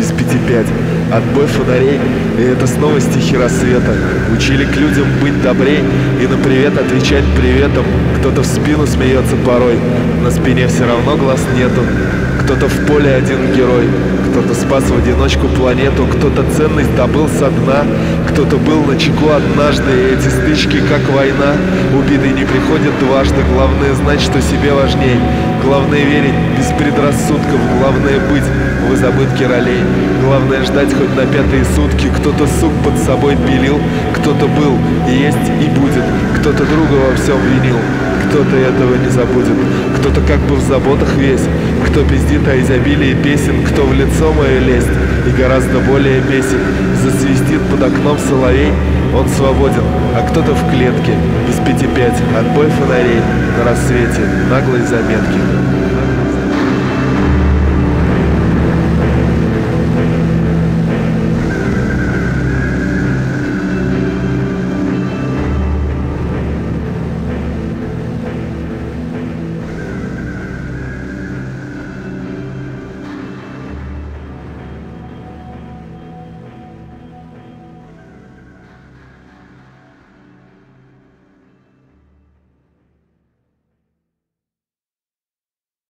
без 5:05. Отбой фонарей, и это снова стихи рассвета. Учили к людям быть добрей и на привет отвечать приветом. Кто-то в спину смеется порой, на спине все равно глаз нету. Кто-то в поле один герой, кто-то спас в одиночку планету, кто-то ценность добыл со дна, кто-то был начеку однажды, и эти стычки как война. Убитый не приходит дважды, главное знать, что себе важней. Главное верить без предрассудков, главное быть в избытке ролей. Главное ждать хоть на 5-е сутки. Кто-то сук под собой пилил, кто-то был, есть и будет, кто-то друга во всем винил. Кто-то этого не забудет, кто-то как бы в заботах весь, кто пиздит о изобилии песен, кто в лицо мое лезть и гораздо более песен. Засвистит под окном соловей, он свободен, а кто-то в клетке, без 5:05, отбой фонарей, на рассвете, наглые заметки.